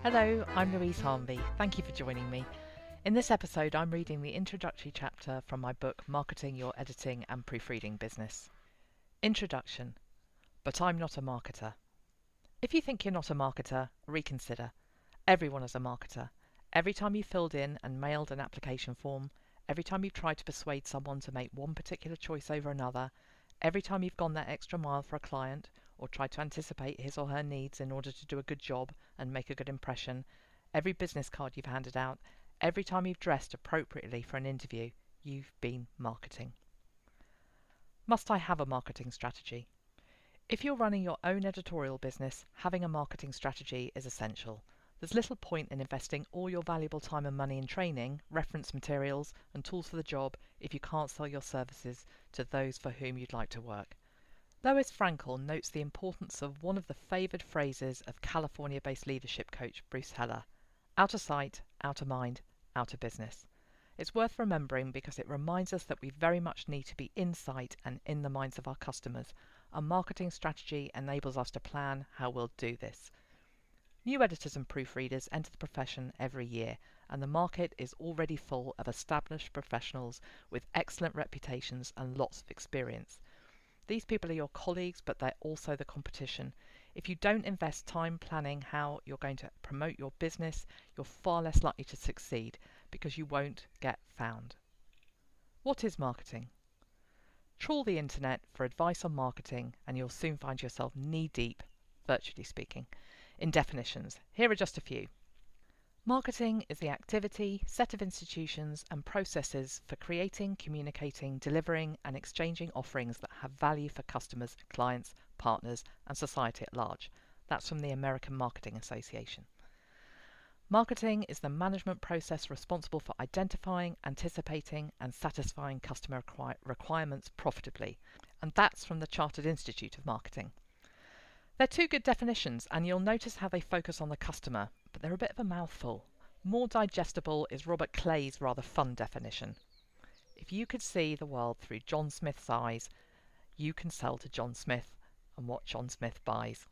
Hello, I'm Louise Harnby. Thank you for joining me. In this episode, I'm reading the introductory chapter from my book, Marketing Your Editing and Proofreading Business. Introduction. But I'm not a marketer. If you think you're not a marketer, reconsider. Everyone is a marketer. Every time you filled in and mailed an application form, every time you've tried to persuade someone to make one particular choice over another, every time you've gone that extra mile for a client, or tried to anticipate his or her needs in order to do a good job and make a good impression, every business card you've handed out, every time you've dressed appropriately for an interview, you've been marketing. Must I have a marketing strategy? If you're running your own editorial business, having a marketing strategy is essential. There's little point in investing all your valuable time and money in training, reference materials, and tools for the job if you can't sell your services to those for whom you'd like to work. Lois Frankel notes the importance of one of the favoured phrases of California-based leadership coach Bruce Heller: out of sight, out of mind, out of business. It's worth remembering because it reminds us that we very much need to be in sight and in the minds of our customers. Our marketing strategy enables us to plan how we'll do this. New editors and proofreaders enter the profession every year, and the market is already full of established professionals with excellent reputations and lots of experience. These people are your colleagues, but they're also the competition. If you don't invest time planning how you're going to promote your business, you're far less likely to succeed because you won't get found. What is marketing? Trawl the internet for advice on marketing and you'll soon find yourself knee-deep, virtually speaking, in definitions. Here are just a few. Marketing is the activity, set of institutions and processes for creating, communicating, delivering and exchanging offerings that have value for customers, clients, partners and society at large. That's from the American Marketing Association. Marketing is the management process responsible for identifying, anticipating and satisfying customer requirements profitably. And that's from the Chartered Institute of Marketing. They're two good definitions and you'll notice how they focus on the customer, but they're a bit of a mouthful. More digestible is Robert Clay's rather fun definition. If you could see the world through John Smith's eyes, you can sell to John Smith and what John Smith buys.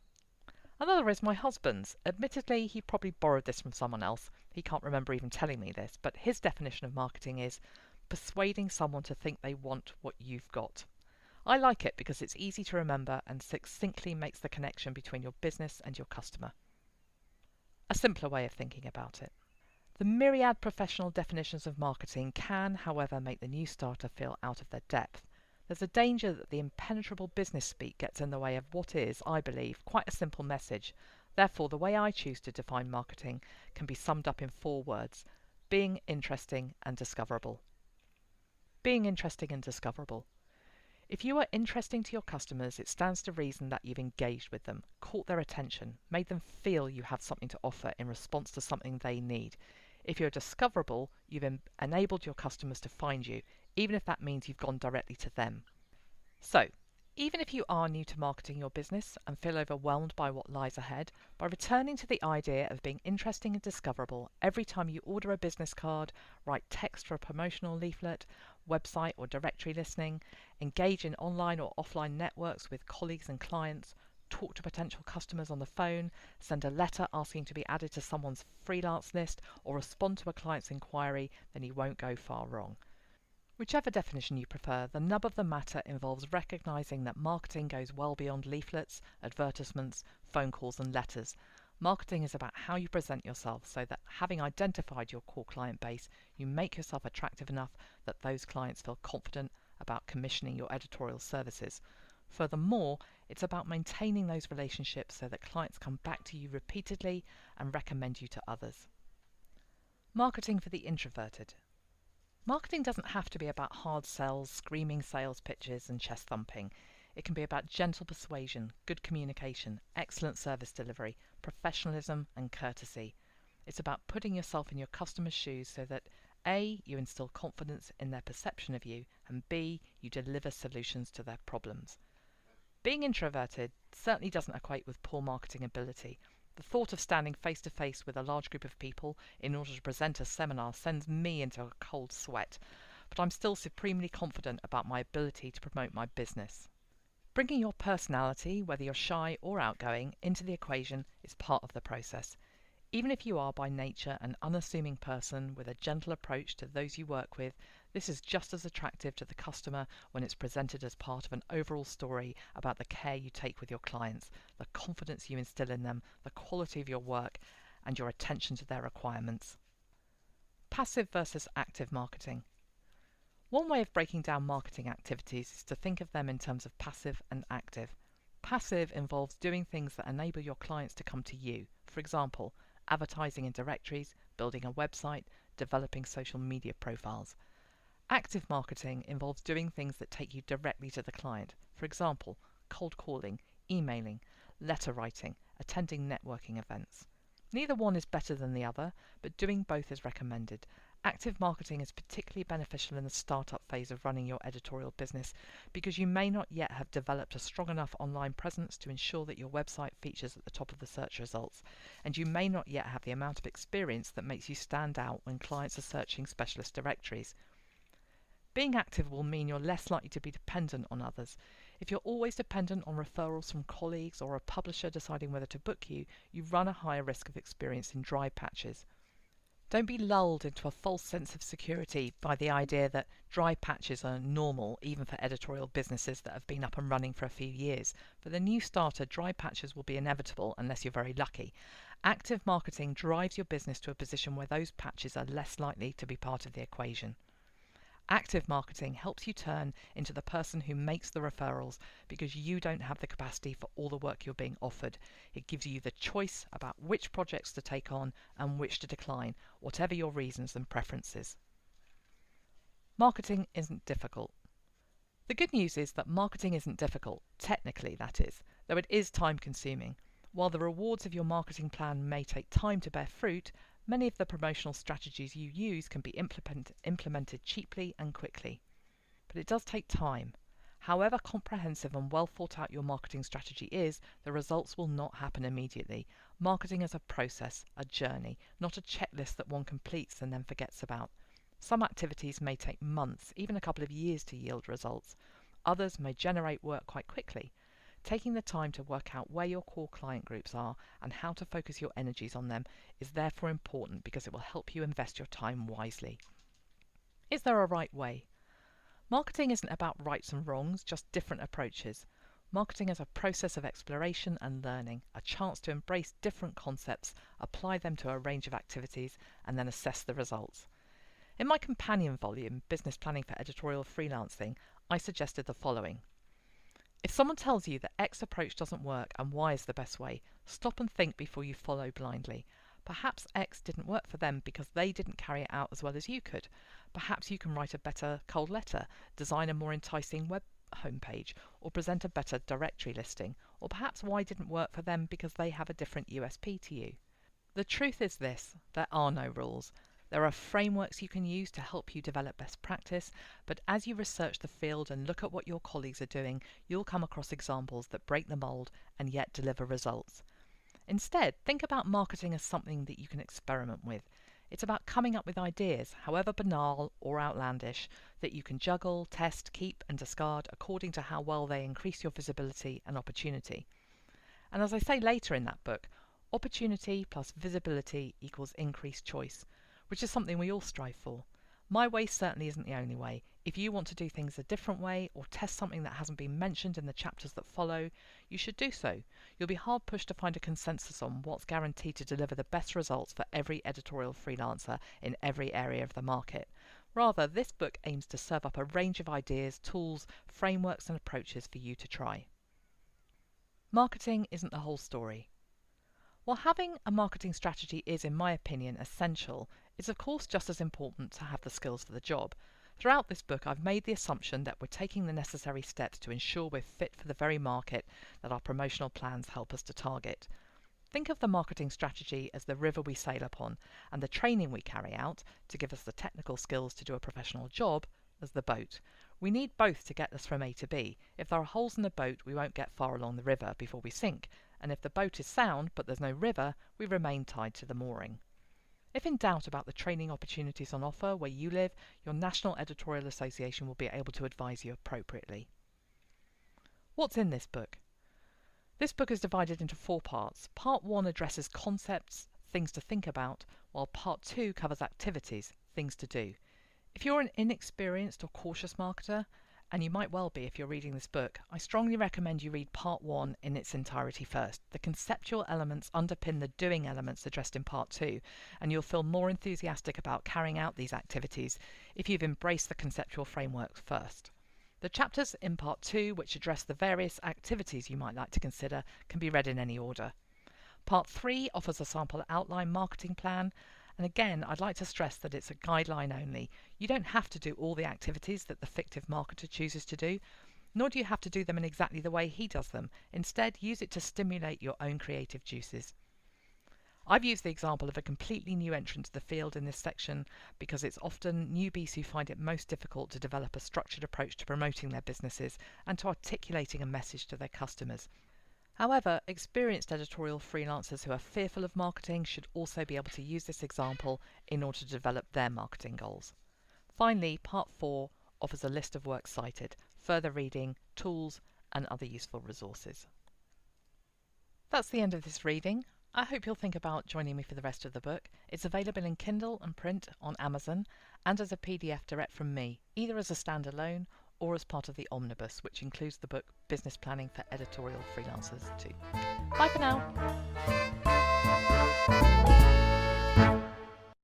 Another is my husband's. Admittedly, he probably borrowed this from someone else. He can't remember even telling me this, but his definition of marketing is persuading someone to think they want what you've got. I like it because it's easy to remember and succinctly makes the connection between your business and your customer. A simpler way of thinking about it. The myriad professional definitions of marketing can, however, make the new starter feel out of their depth. There's a danger that the impenetrable business speak gets in the way of what is, I believe, quite a simple message. Therefore, the way I choose to define marketing can be summed up in 4 words: being interesting and discoverable. Being interesting and discoverable. If you are interesting to your customers, it stands to reason that you've engaged with them, caught their attention, made them feel you have something to offer in response to something they need. If you're discoverable, you've enabled your customers to find you, even if that means you've gone directly to them. So, even if you are new to marketing your business and feel overwhelmed by what lies ahead, by returning to the idea of being interesting and discoverable every time you order a business card, write text for a promotional leaflet, website or directory listening, engage in online or offline networks with colleagues and clients, talk to potential customers on the phone, send a letter asking to be added to someone's freelance list, or respond to a client's inquiry, then you won't go far wrong. Whichever definition you prefer, the nub of the matter involves recognizing that marketing goes well beyond leaflets, advertisements, phone calls and letters. Marketing is about how you present yourself so that, having identified your core client base, you make yourself attractive enough that those clients feel confident about commissioning your editorial services. Furthermore, it's about maintaining those relationships so that clients come back to you repeatedly and recommend you to others. Marketing for the introverted. Marketing doesn't have to be about hard sells, screaming sales pitches and chest thumping. It can be about gentle persuasion, good communication, excellent service delivery, professionalism and courtesy. It's about putting yourself in your customer's shoes so that A, you instill confidence in their perception of you, and B, you deliver solutions to their problems. Being introverted certainly doesn't equate with poor marketing ability. The thought of standing face to face with a large group of people in order to present a seminar sends me into a cold sweat, but I'm still supremely confident about my ability to promote my business. Bringing your personality, whether you're shy or outgoing, into the equation is part of the process. Even if you are by nature an unassuming person with a gentle approach to those you work with, this is just as attractive to the customer when it's presented as part of an overall story about the care you take with your clients, the confidence you instill in them, the quality of your work, and your attention to their requirements. Passive versus active marketing. One way of breaking down marketing activities is to think of them in terms of passive and active. Passive involves doing things that enable your clients to come to you. For example, advertising in directories, building a website, developing social media profiles. Active marketing involves doing things that take you directly to the client. For example, cold calling, emailing, letter writing, attending networking events. Neither one is better than the other, but doing both is recommended. Active marketing is particularly beneficial in the startup phase of running your editorial business because you may not yet have developed a strong enough online presence to ensure that your website features at the top of the search results, and you may not yet have the amount of experience that makes you stand out when clients are searching specialist directories. Being active will mean you're less likely to be dependent on others. If you're always dependent on referrals from colleagues or a publisher deciding whether to book you, you run a higher risk of experiencing dry patches. Don't be lulled into a false sense of security by the idea that dry patches are normal even for editorial businesses that have been up and running for a few years. For the new starter, dry patches will be inevitable unless you're very lucky. Active marketing drives your business to a position where those patches are less likely to be part of the equation. Active marketing helps you turn into the person who makes the referrals because you don't have the capacity for all the work you're being offered. It gives you the choice about which projects to take on and which to decline, whatever your reasons and preferences. Marketing isn't difficult. The good news is that marketing isn't difficult, technically that is, though it is time consuming. While the rewards of your marketing plan may take time to bear fruit, many of the promotional strategies you use can be implemented cheaply and quickly. But it does take time. However comprehensive and well thought out your marketing strategy is, the results will not happen immediately. Marketing is a process, a journey, not a checklist that one completes and then forgets about. Some activities may take months, even a couple of years to yield results. Others may generate work quite quickly. Taking the time to work out where your core client groups are and how to focus your energies on them is therefore important because it will help you invest your time wisely. Is there a right way? Marketing isn't about rights and wrongs, just different approaches. Marketing is a process of exploration and learning, a chance to embrace different concepts, apply them to a range of activities, and then assess the results. In my companion volume, Business Planning for Editorial Freelancing, I suggested the following. If someone tells you that X approach doesn't work and Y is the best way, stop and think before you follow blindly. Perhaps X didn't work for them because they didn't carry it out as well as you could. Perhaps you can write a better cold letter, design a more enticing web homepage, or present a better directory listing. Or perhaps Y didn't work for them because they have a different USP to you. The truth is this: there are no rules. There are frameworks you can use to help you develop best practice, but as you research the field and look at what your colleagues are doing, you'll come across examples that break the mold and yet deliver results. Instead, think about marketing as something that you can experiment with. It's about coming up with ideas, however banal or outlandish, that you can juggle, test, keep and discard according to how well they increase your visibility and opportunity. And as I say later in that book, opportunity plus visibility equals increased choice, which is something we all strive for. My way certainly isn't the only way. If you want to do things a different way or test something that hasn't been mentioned in the chapters that follow, you should do so. You'll be hard pushed to find a consensus on what's guaranteed to deliver the best results for every editorial freelancer in every area of the market. Rather, this book aims to serve up a range of ideas, tools, frameworks and approaches for you to try. Marketing isn't the whole story. While having a marketing strategy is, in my opinion, essential, it's of course just as important to have the skills for the job. Throughout this book, I've made the assumption that we're taking the necessary steps to ensure we're fit for the very market that our promotional plans help us to target. Think of the marketing strategy as the river we sail upon, and the training we carry out to give us the technical skills to do a professional job as the boat. We need both to get us from A to B. If there are holes in the boat, we won't get far along the river before we sink, and if the boat is sound but there's no river, we remain tied to the mooring. If in doubt about the training opportunities on offer where you live, your National Editorial Association will be able to advise you appropriately. What's in this book? This book is divided into 4 parts. Part 1 addresses concepts, things to think about, while Part 2 covers activities, things to do. If you're an inexperienced or cautious marketer, and you might well be if you're reading this book, I strongly recommend you read Part 1 in its entirety first. The conceptual elements underpin the doing elements addressed in Part 2, and you'll feel more enthusiastic about carrying out these activities if you've embraced the conceptual framework first. The chapters in Part 2, which address the various activities you might like to consider, can be read in any order. Part 3 offers a sample outline marketing plan, and again, I'd like to stress that it's a guideline only. You don't have to do all the activities that the fictive marketer chooses to do, nor do you have to do them in exactly the way he does them. Instead, use it to stimulate your own creative juices. I've used the example of a completely new entrant to the field in this section because it's often newbies who find it most difficult to develop a structured approach to promoting their businesses and to articulating a message to their customers. However, experienced editorial freelancers who are fearful of marketing should also be able to use this example in order to develop their marketing goals. Finally, Part 4 offers a list of works cited, further reading, tools, and other useful resources. That's the end of this reading. I hope you'll think about joining me for the rest of the book. It's available in Kindle and print on Amazon and as a PDF direct from me, either as a standalone or as part of the omnibus, which includes the book Business Planning for Editorial Freelancers too. Bye for now.